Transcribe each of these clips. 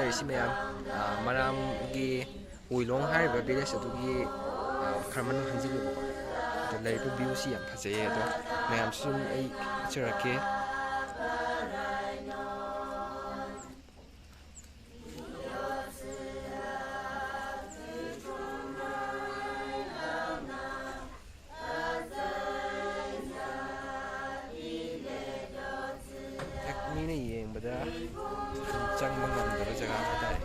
ꯍꯥꯏꯔꯤꯁꯤ ꯃꯌꯥꯝ ꯃꯔꯥꯝꯒꯤ ꯋꯤꯂꯣꯡ ꯍꯥꯏꯔꯤꯕ ꯚꯤꯂꯦꯖ ꯑꯗꯨꯒꯤ ꯈꯔ ꯃꯅꯨꯡ ꯍꯟꯖꯤꯜꯂꯦꯕꯀꯣ ꯑꯗꯣ ꯂꯩꯔꯤꯕ ꯚ꯭ꯌꯨꯁꯤ ꯌꯥꯝ ꯐꯖꯩꯌꯦ ꯑꯗꯣ ꯃꯌꯥꯝꯁꯨ ꯁꯨꯝ ꯑꯩ ꯎꯠꯆꯔꯛꯀꯦ ꯃꯤꯅ ꯌꯦꯡꯕꯗ ꯁꯨꯝ ꯆꯪꯕ ꯉꯝꯗꯕ ꯖꯒꯥ ꯍꯥꯏꯇꯥꯔꯦ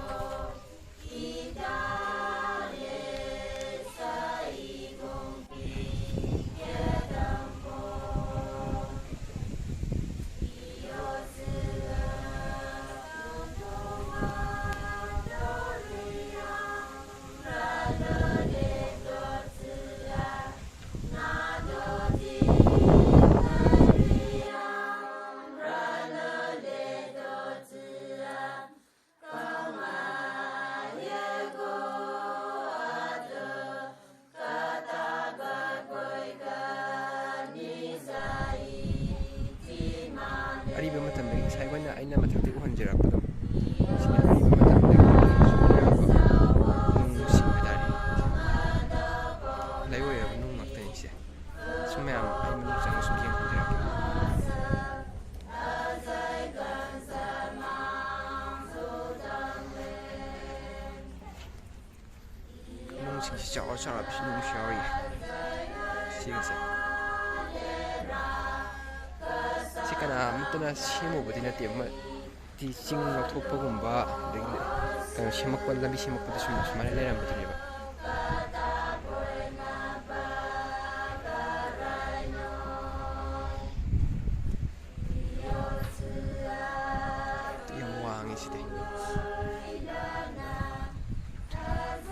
ꯑꯔꯤꯕ ꯃꯇꯝꯗꯒꯤ ꯉꯁꯥꯏ ꯑꯩꯅ ꯃꯊꯛꯇ ꯎꯍꯟꯖꯔꯛꯄꯗꯣ ꯁꯤꯅ ꯑꯔꯤꯕ ꯃꯇꯝꯗꯒꯤ ꯅꯨꯡꯁꯤꯡ ꯍꯥꯏꯇꯥꯔꯦ ꯂꯩꯔꯣꯏꯔꯕ ꯅꯨꯡ ꯉꯥꯛꯇꯅꯤ ꯁꯦ ꯁꯨꯝ ꯃꯌꯥꯝ ꯑꯩ ꯃꯅꯨꯡ ꯆꯪꯉ ꯁꯨꯝ ꯌꯦꯡꯍꯟꯖꯔꯛꯀꯦ ꯅꯨꯡꯁꯤꯡꯁꯤ ꯆꯥꯎꯔ ꯆꯥꯎꯔꯕꯁꯨ ꯅꯨꯡꯁꯨ ꯌꯥꯎꯔꯤꯌꯦ ꯁꯤꯒꯁꯦ ꯁꯤ ꯀꯅꯥꯃꯠꯇꯅ ꯁꯦꯝꯃꯨꯕꯗꯤ ꯅꯠꯇꯦ ꯆꯤꯡ ꯂꯧꯊꯣꯛꯄꯒꯨꯝꯕ ꯑꯗꯒꯤ ꯀꯩꯅꯣ ꯁꯦꯝꯃꯛꯄ ꯂꯝꯕꯤ ꯁꯦꯝꯃꯛꯄꯗ ꯁꯨꯃꯥꯏꯅ ꯂꯩꯔꯝꯕꯗꯨꯅꯦꯕ ꯌꯥꯝ ꯋꯥꯡꯉꯤ ꯁꯤꯗꯤ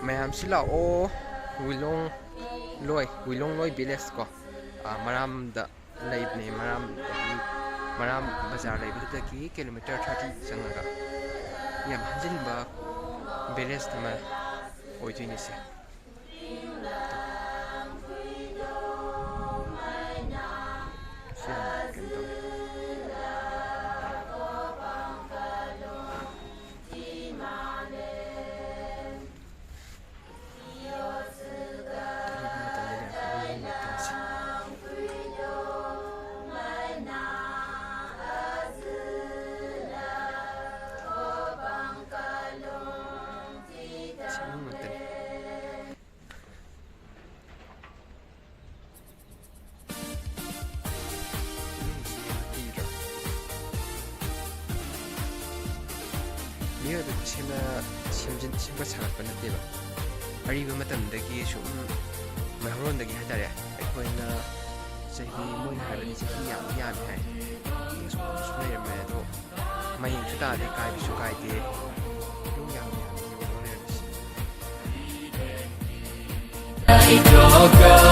ꯃꯌꯥꯝꯁꯤ ꯂꯥꯛꯑꯣ ꯋꯤꯂꯣꯡ ꯂꯣꯏ ꯚꯤꯂꯦꯖ ꯀꯣ ꯃꯔꯥꯝꯗ ꯂꯩꯕꯅꯦ ꯃꯔꯥꯝ ꯕꯖꯥꯔ ꯂꯩꯕꯗꯨꯗꯒꯤ ꯀꯤꯂꯣꯃꯤꯇꯔ 30 ꯆꯪꯉꯒ ꯌꯥꯝ ꯍꯟꯖꯤꯟꯕ ꯚꯤꯂꯦꯖ ꯑꯃ ꯑꯣꯏꯗꯣꯏꯅꯤ ꯁꯦ ꯀꯩꯅꯣ ꯇꯧꯋꯦ ꯃꯤꯑꯣꯏꯕ ꯁꯦꯝꯒꯠ ꯁꯥꯒꯠꯄ ꯅꯠꯇꯦꯕ ꯑꯔꯤꯕ ꯃꯇꯝꯗꯒꯤ ꯁꯨꯝ ꯃꯩꯍꯧꯔꯣꯟꯗꯒꯤ ꯍꯥꯏꯇꯥꯔꯦ ꯑꯩꯈꯣꯏꯅ ꯃꯣꯏꯅ ꯍꯥꯏꯕꯗꯤ ꯆꯍꯤ ꯌꯥꯝꯃꯤ ꯍꯥꯏ ꯁꯨꯝ ꯂꯩꯔꯝꯃꯦ ꯑꯗꯣ ꯃꯌꯦꯡꯁꯨ ꯇꯥꯗꯦ ꯀꯥꯏꯕꯁꯨ ꯀꯥꯏꯗꯦ ꯑꯗꯨꯝ ꯌꯥꯝ Hãy subscribe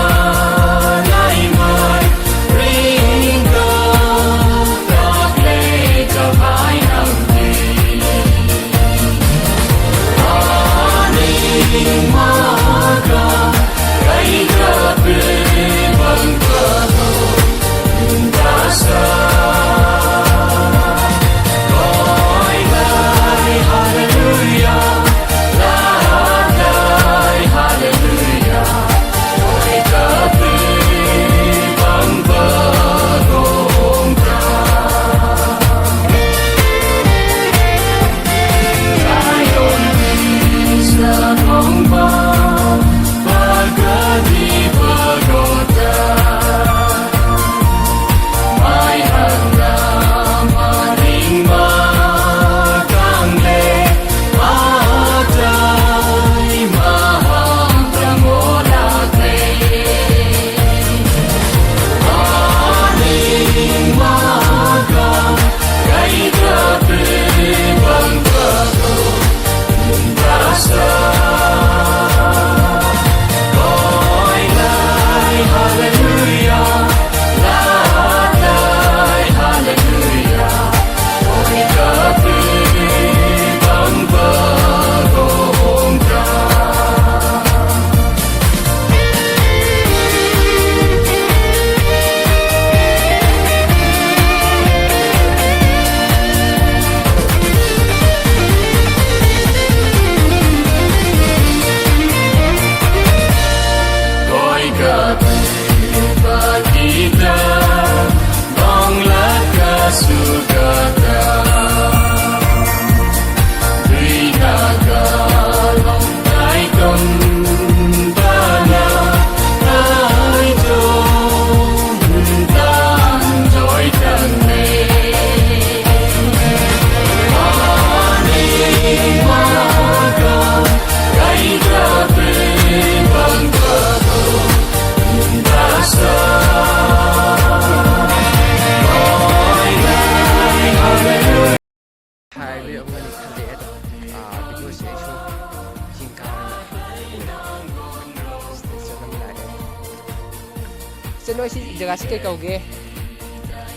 ꯅꯣꯏ ꯁꯤ ꯖꯒꯥꯁꯤ ꯀꯩ ꯀꯧꯒꯦ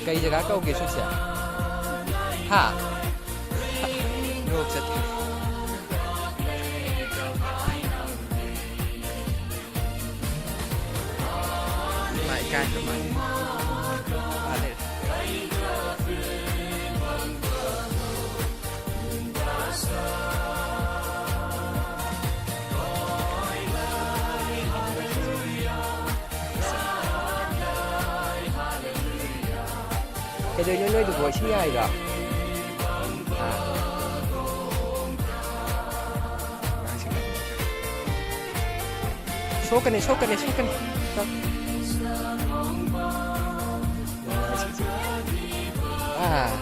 ꯀꯩ ꯖꯒꯥ ꯀꯧꯒꯦ ꯁꯤꯁꯦ ꯍꯥ ꯅꯣꯛ ꯆꯠꯈ꯭ꯔꯦ ꯃꯥ ꯏꯀꯥꯏꯈ꯭ꯔ ꯃꯥꯜꯂꯦ 그래도 너희도 멋있냐 아이가 소까네 아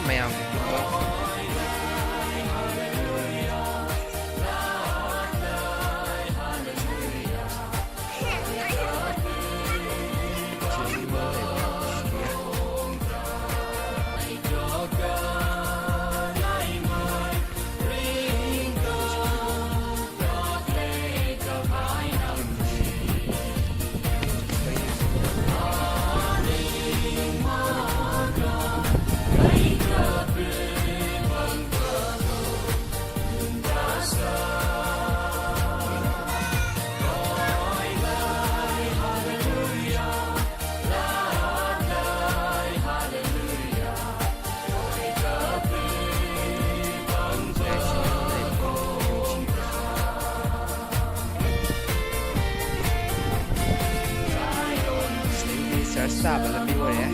mèo stop lebih boleh ya.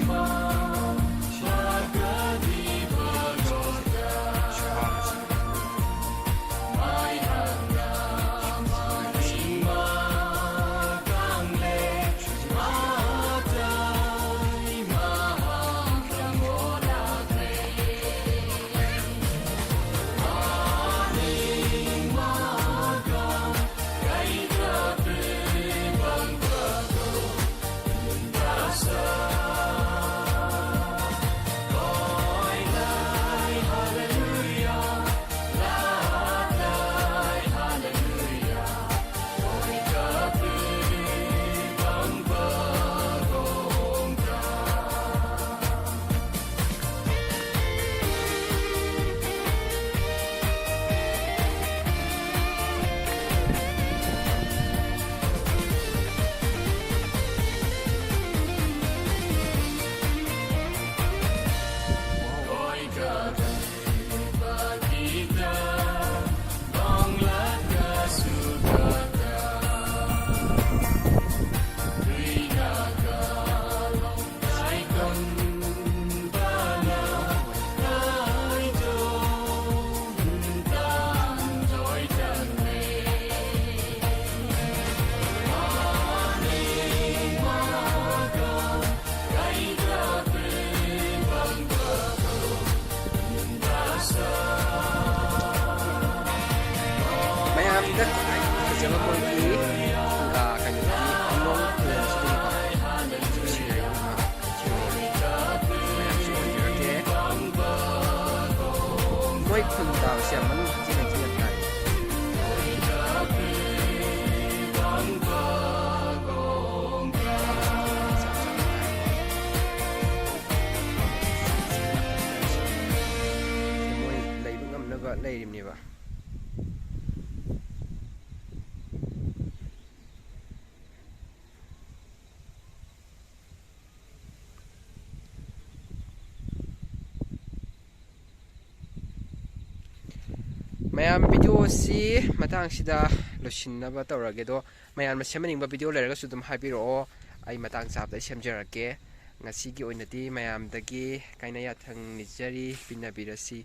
ꯚꯤꯗꯤꯑꯣꯁꯦ ꯌꯥꯝ ꯃꯅꯨꯡ ꯍꯟꯖꯤꯟ ꯍꯟꯖꯤꯟꯅ ꯇꯥꯏ ꯃꯣꯏ ꯂꯩꯕ ꯉꯝꯅꯕ ꯂꯩꯔꯤꯕꯅꯦꯕ ꯃꯌꯥꯝ ꯚꯤꯗꯤꯑꯣꯁꯤ ꯃꯇꯥꯡꯁꯤꯗ ꯂꯣꯏꯁꯤꯟꯅꯕ ꯇꯧꯔꯒꯦ ꯑꯗꯣ ꯃꯌꯥꯝꯅ ꯁꯦꯝꯍꯟꯅꯤꯡꯕ ꯚꯤꯗꯤꯑꯣ ꯂꯩꯔꯒꯁꯨ ꯑꯗꯨꯝ ꯍꯥꯏꯕꯤꯔꯛꯑꯣ ꯑꯩ ꯃꯇꯥꯡ ꯆꯥꯕꯗ ꯑꯩ ꯁꯦꯝꯖꯔꯛꯀꯦ ꯉꯁꯤꯒꯤ ꯑꯣꯏꯅꯗꯤ ꯃꯌꯥꯝꯗꯒꯤ ꯀꯥꯏꯅ ꯌꯥꯊꯪ ꯅꯤꯖꯔꯤ ꯄꯤꯅꯕꯤꯔꯁꯤ